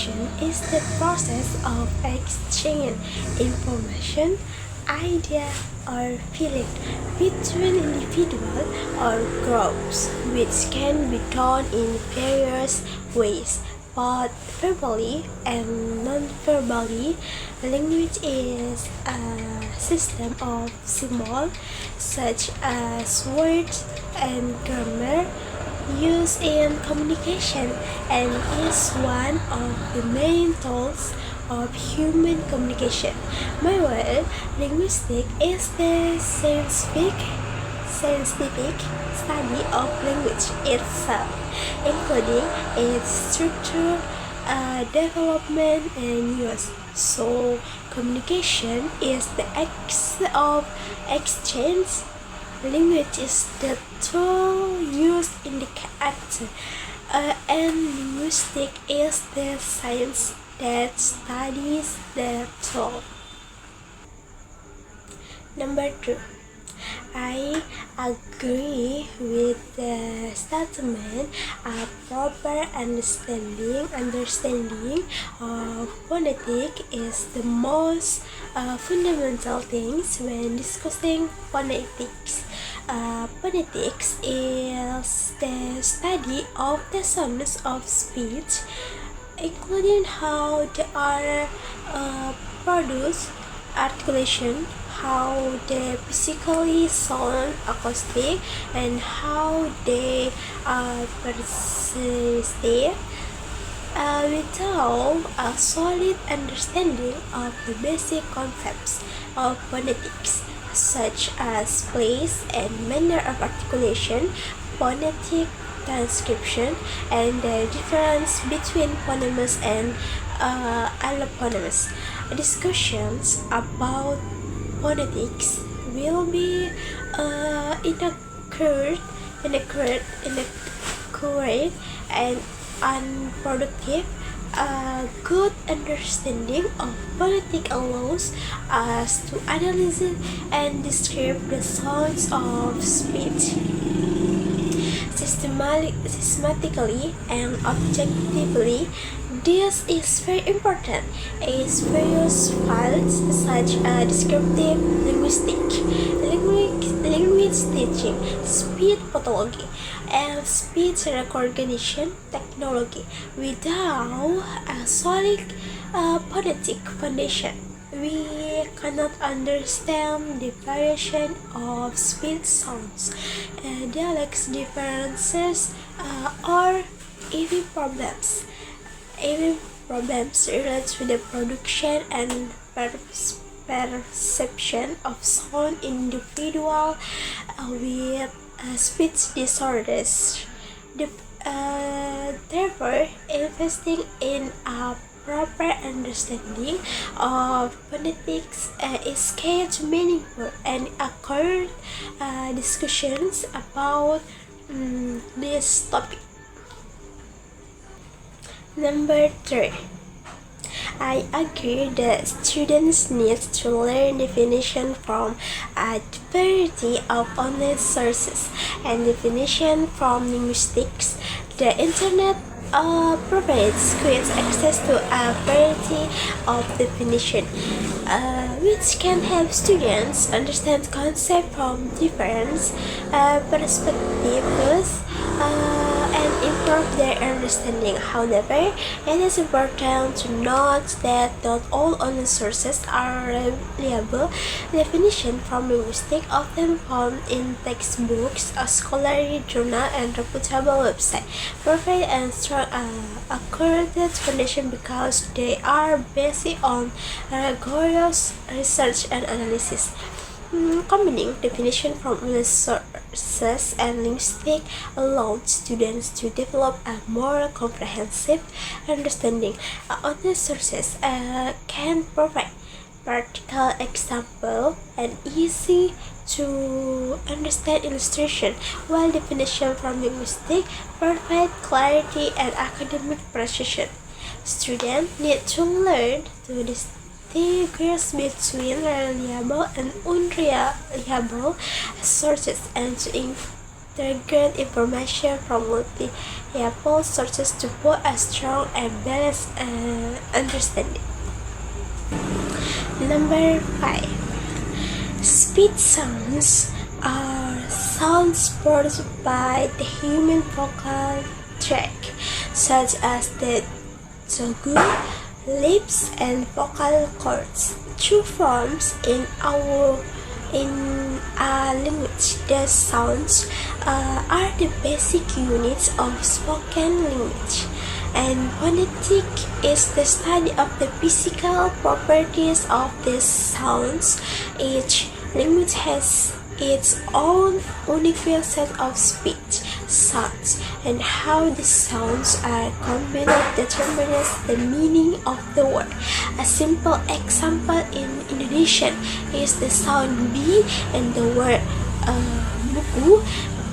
Communication is the process of exchanging information, idea, or feeling between individuals or groups, which can be done in various ways, both verbally and non-verbally. Language is a system of symbols, such as words and grammar, used in communication and is one of the main tools of human communication. Meanwhile, linguistics is the scientific study of language itself, including its structure, development, and use. So, communication is the act of exchange. Language is the tool used in the act, and linguistics is the science that studies the tool. Number 2. I agree with the statement a proper understanding of phonetic is the most fundamental things when discussing phonetics. Phonetics is the study of the sounds of speech, including how they are produced, articulation, how they physically sound acoustic, and how they are persisted. Without a solid understanding of the basic concepts of phonetics, such as place and manner of articulation, phonetic transcription, and the difference between phonemic and allophonous. Discussions about phonetics will be inaccurate, and unproductive. A good understanding of phonetics allows us to analyze and describe the sounds of speech systematically and objectively. This is very important as various fields such as descriptive linguistics, language teaching, speech pathology, and speech recognition technology. Without a solid phonetic foundation, we cannot understand the variation of speech sounds, dialects differences, or even problems. Even problems related to the production and perception of sound in individuals with speech disorders. Therefore, investing in a proper understanding of phonetics is key to meaningful and accurate discussions about this topic. Number 3. I agree that students need to learn definition from a variety of online sources and definition from linguistics. The internet provides quick access to a variety of definition, which can help students understand concepts from different perspectives and improve their understanding. However, it is important to note that not all online sources are reliable. Definitions from linguistics often found in textbooks, a scholarly journal, and reputable websites provide a strong, accurate foundation because they are based on rigorous research and analysis. Combining definition from online sources and linguistics allows students to develop a more comprehensive understanding. Online sources can provide practical example and easy to understand illustration, while definition from linguistics provide clarity and academic precision. Students need to learn to distinguish between reliable and unreliable sources and to integrate information from multiple sources to build a strong and balanced understanding. Number 5. Speech sounds are sounds produced by the human vocal tract, such as the tongue, lips, and vocal cords. Two forms in a language. The sounds are the basic units of spoken language, and phonetic is the study of the physical properties of these sounds. Each language has its own unique set of speech sounds, and how the sounds are combined determines the meaning of the word. A simple example in Indonesian is the sound B and the word buku,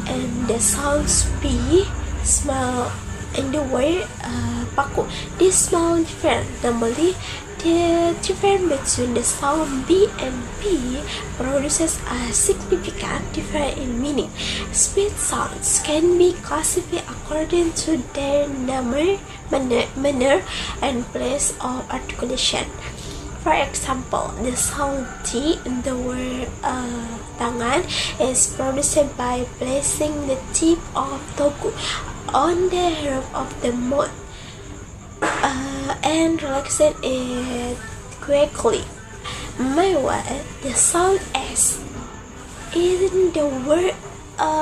and the sounds P, small, and the word paku. This small difference, normally the difference between the sound B and P produces a significant difference in meaning. Speech sounds can be classified according to their manner, and place of articulation. For example, the sound T in the word tangan is produced by placing the tip of togu on the roof of the mouth and relaxing it quickly. Meanwhile, the sound S in the word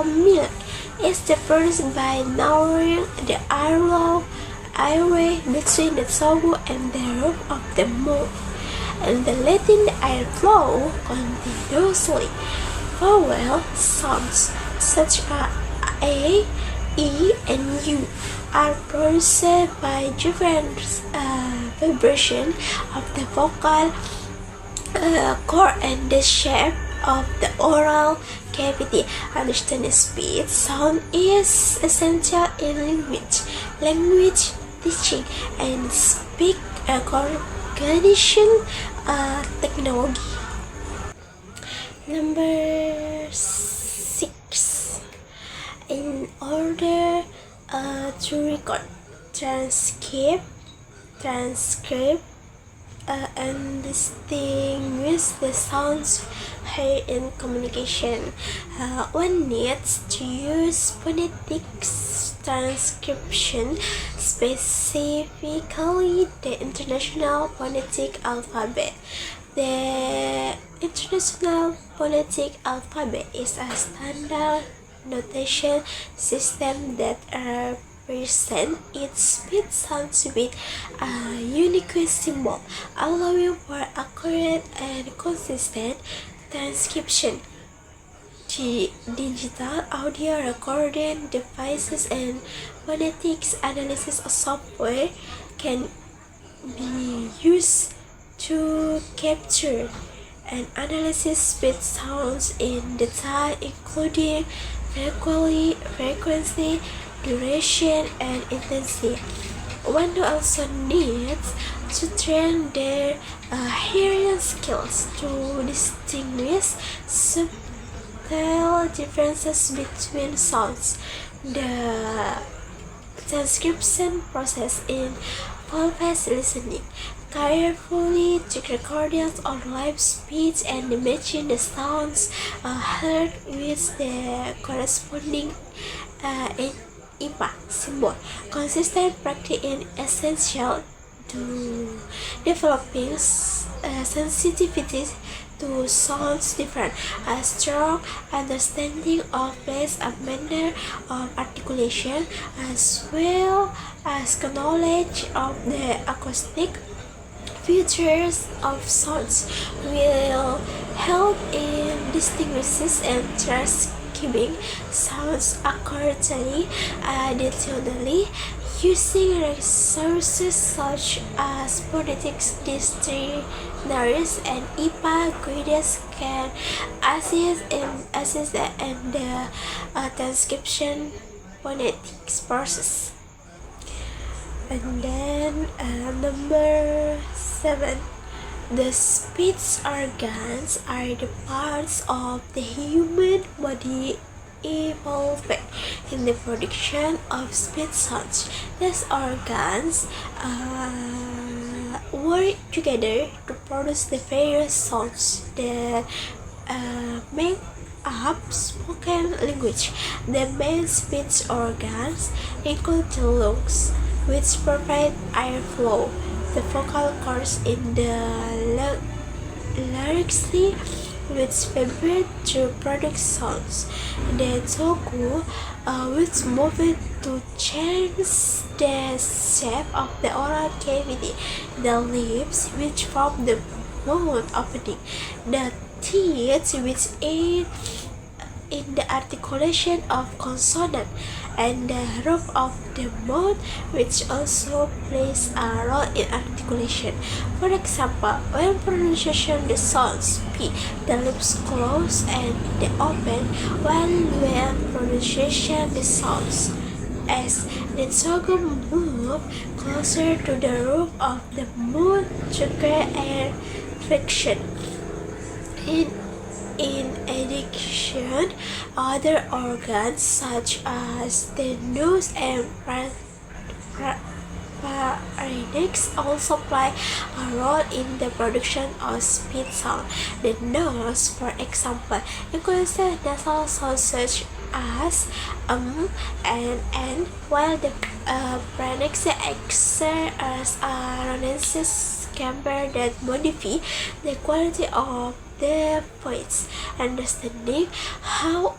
milk is produced by narrowing the airway between the togu and the roof of the mouth, and letting the air flow continuously. Vowel sounds such as A, E, and U are produced by different vibration of the vocal cord and the shape of the oral cavity. Understanding speech sound is essential in language teaching and speech recognition technology. Number 6. In order to record, transcribe, and distinguish the sounds heard in communication, one needs to use phonetic transcription, specifically the International Phonetic Alphabet. The International Phonetic Alphabet is a standard notation system that represents its speech sounds with a unique symbol, allowing for accurate and consistent transcription. Digital audio recording devices and phonetics analysis software can be used to capture and analyze speech sounds in detail, including frequency, duration, and intensity. One also needs to train their hearing skills to distinguish subtle differences between sounds. The transcription process involves listening carefully to recordings of live speech and matching the sounds heard with the corresponding IPA symbol. Consistent practice is essential to developing sensitivity to sounds different. A strong understanding of place and manner of articulation, as well as knowledge of the acoustic features of sounds, will help in distinguishing and transcribing sounds accurately. Additionally, using resources such as phonetic dictionaries and IPA guides can assist in the transcription phonetics process. And then number 7. The speech organs are the parts of the human body involved in the production of speech sounds. These organs work together to produce the various sounds that make up spoken language. The main speech organs include the lungs, which provide airflow, the vocal cords in the larynx, which vibrate to produce sounds, the togu, which move it to change the shape of the oral cavity, the lips, which form the mouth opening, the teeth, which aid in the articulation of consonant, and the roof of the mouth, which also plays a role in articulation. For example, when pronunciation the sounds P, the lips close and they open, while when pronunciation the sounds S, the tongue move closer to the roof of the mouth to create air friction. In addition, other organs such as the nose and pharynx also play a role in the production of speech sound. The nose, for example, includes the nasal sounds such as and n, while the pharynx acts as a rhonesis chamber that modify the quality of the voice. Understanding how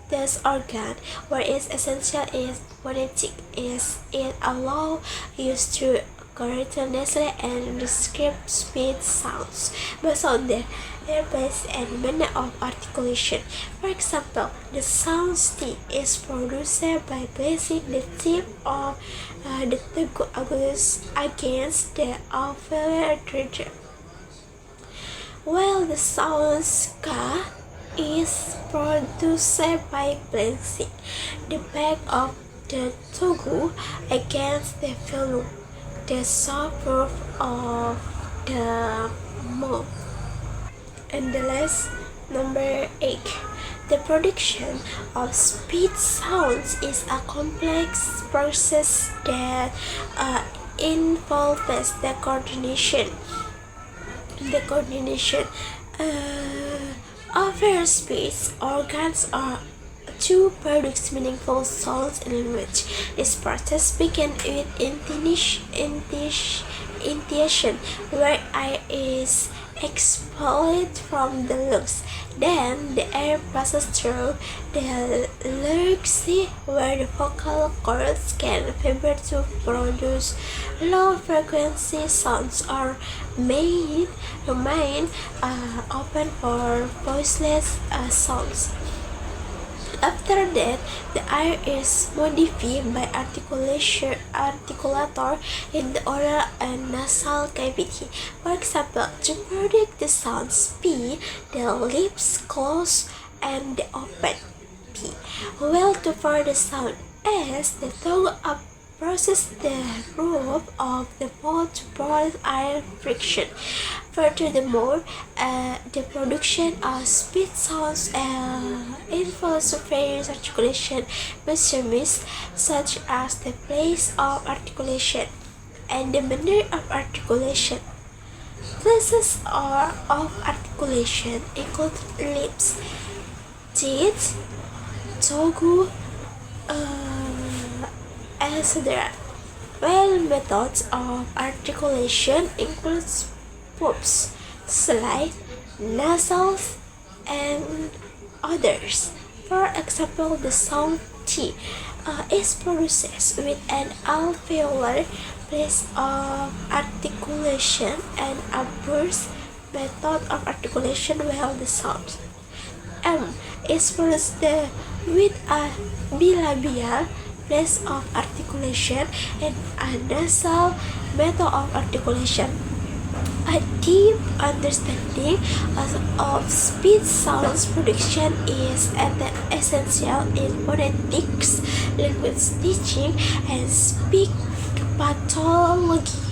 this organ, where its essential is phonetic, is it allows us to correctly and describe speech sounds based on their airbase and manner of articulation. For example, the sound T is produced by placing the tip of the tongue against the alveolar trigger, while the sound K is produced by placing the back of the tongue against the velum, the soft roof of the mouth. And the last, number 8. The production of speech sounds is a complex process that involves the coordination of our speech organs are to produce meaningful sounds in language. This process begins with intonation, where air is expelled from the lungs. Then the air passes through the larynx, where the vocal cords can vibrate to produce low-frequency sounds or remain open for voiceless sounds. After that, the air is modified by articulator in the oral and nasal cavity. For example, to produce the sounds P, the lips close and the open P. While to for the sound S, the tongue approaches the roof of the mouth to produce air friction. Furthermore, the production of speech sounds involves various articulation measurements, such as the place of articulation and the manner of articulation. Places of articulation include lips, teeth, tongue, etc. While methods of articulation include poops, slide, nasals, and others. For example, the sound T is produced with an alveolar place of articulation and a burst method of articulation, while the sound M is produced with a bilabial place of articulation and a nasal method of articulation. A deep understanding of speech sounds production is essential in phonetics, language teaching, and speech pathology.